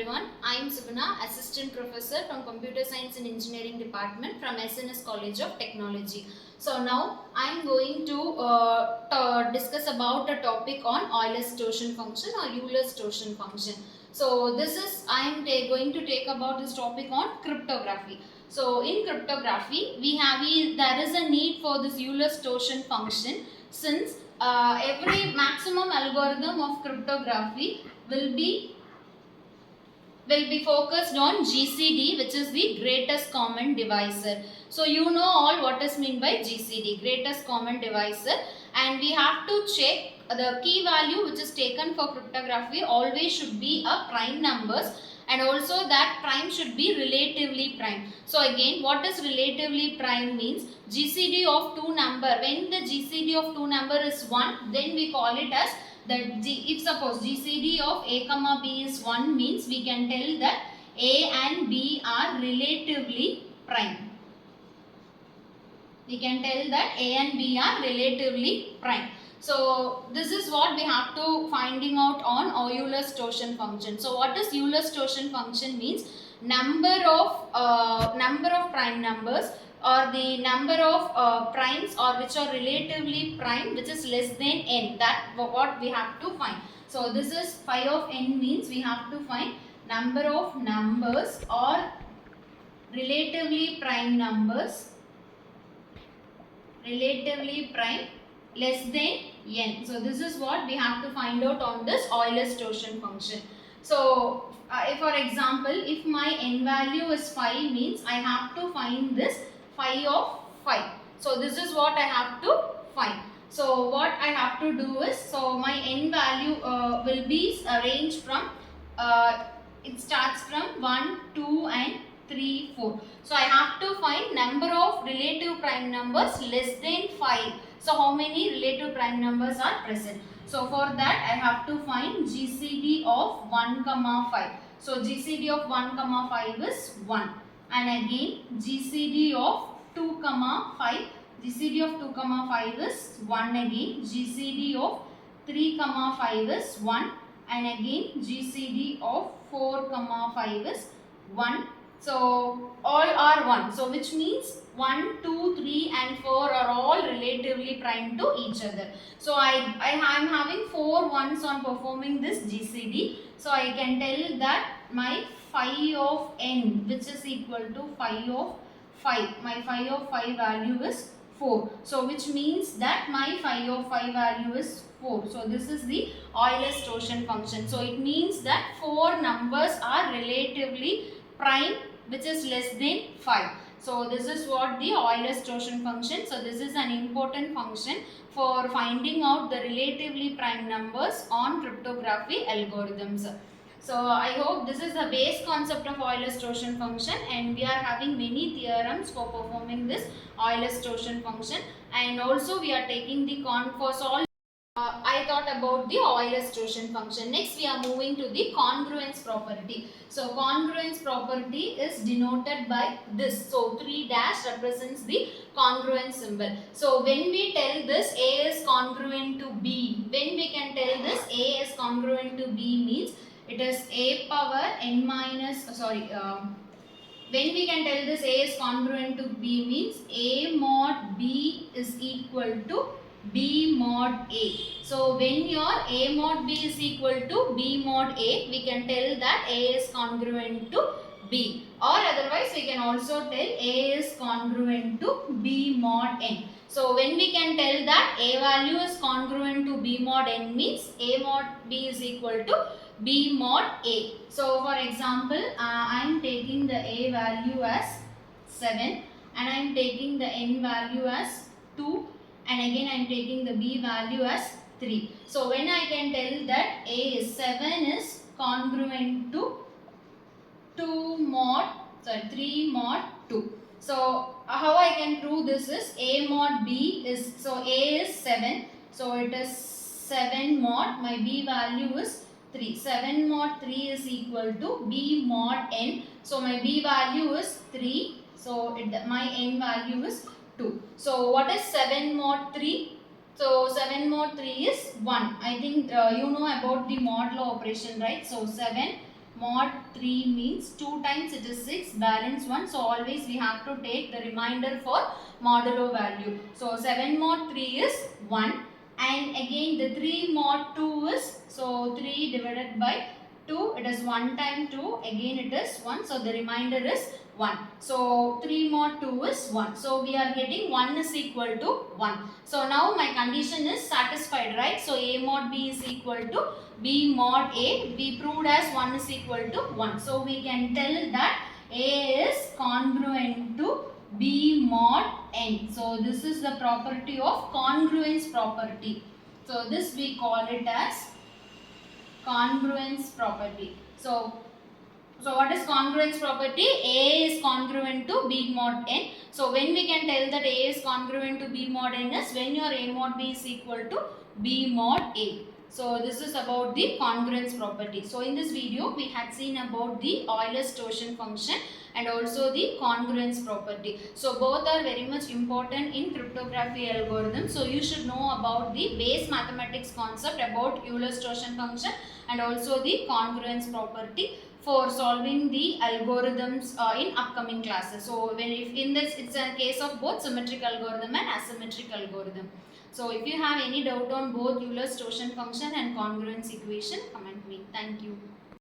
everyone. I am Subhana, Assistant Professor from Computer Science and Engineering Department from SNS College of Technology. So now I am going to discuss about a topic on Euler's Totient function or Euler's Totient function. So this is I am going to take about this topic on cryptography. So in cryptography there is a need for this Euler's Totient function since every maximum algorithm of cryptography will be focused on GCD, which is the greatest common divisor. So you know all what is meant by GCD, greatest common divisor, and we have to check the key value which is taken for cryptography always should be a prime numbers, and also that prime should be relatively prime. So again, what is relatively prime means GCD of two number. When the GCD of two number is 1, then we call it as if suppose GCD of A comma B is 1 means we can tell that A and B are relatively prime. We can tell that A and B are relatively prime. So this is what we have to finding out on Euler's Totient function. So what is Euler's Totient function means? Number of prime numbers or the number of primes or which are relatively prime which is less than n, that what we have to find. So this is phi of n means we have to find number of numbers or relatively prime numbers less than n. So this is what we have to find out on this Euler's Totient function. So if for example, if my n value is 5 means I have to find this phi of 5. So this is what I have to find. So what I have to do is, so my n value will be arranged from, it starts from 1, 2 and 3, 4. So I have to find number of relative prime numbers less than 5. So how many relative prime numbers are present? So for that I have to find GCD of 1, 5. So GCD of 1, 5 is 1. And again GCD of 2, 5. GCD of 2, 5 is 1 again. GCD of 3, 5 is 1. And again GCD of 4, 5 is 1. So all are 1. So which means 1, 2, 3 and 4 are all relatively prime to each other. So I am having 4 ones on performing this GCD. So I can tell that my phi of n, which is equal to phi of 5. My phi of 5 value is 4. So which means that my phi of 5 value is 4. So this is the Euler's Totient function. So it means that 4 numbers are relatively prime which is less than 5. So this is what the Euler's Totient function. So this is an important function for finding out the relatively prime numbers on cryptography algorithms. So I hope this is the base concept of Euler's Totient function, and we are having many theorems for performing this Euler's Totient function, and also we are taking the for solve. I thought about the Euler's Totient function. Next we are moving to the congruence property. So congruence property is denoted by this. So 3 dash represents the congruence symbol. So when we tell this A is congruent to B, when we can tell this A is congruent to B means it is A power n minus, when we can tell this A is congruent to B means A mod B is equal to B mod A. So when your A mod B is equal to B mod A, we can tell that A is congruent to B, or otherwise we can also tell A is congruent to B mod N. So when we can tell that A value is congruent to B mod N means A mod B is equal to B mod A. So for example, I am taking the A value as 7 and I am taking the N value as 2. And again I am taking the B value as 3. So when I can tell that A is 7 is congruent to 3 mod 2. So how I can prove this is A mod B is, so A is 7. So it is 7 mod, my B value is 3. 7 mod 3 is equal to B mod N. So my B value is 3. So my N value is 2. So what is 7 mod 3? So 7 mod 3 is 1. I think you know about the mod law operation, right? So 7 mod 3 means 2 times it is 6, balance 1. So always we have to take the remainder for modulo value. So 7 mod 3 is 1, and again the 3 mod 2 is, so 3 divided by 2, it is 1 time 2, again it is 1, so the remainder is 1. So 3 mod 2 is 1. So we are getting 1 is equal to 1. So now my condition is satisfied, right? So A mod B is equal to B mod A. We proved as 1 is equal to 1. So we can tell that A is congruent to B mod N. So this is the property of congruence property. So this we call it as congruence property. So what is congruence property? A is congruent to B mod N. So when we can tell that A is congruent to B mod N is when your A mod B is equal to B mod A. So this is about the congruence property. So in this video we had seen about the Euler's Totient function and also the congruence property. So both are very much important in cryptography algorithm. So you should know about the base mathematics concept about Euler's Totient function and also the congruence property for solving the algorithms in upcoming classes. So when if in this it's a case of both symmetric algorithm and asymmetric algorithm. So if you have any doubt on both Euler's Totient function and congruence equation, comment me. Thank you.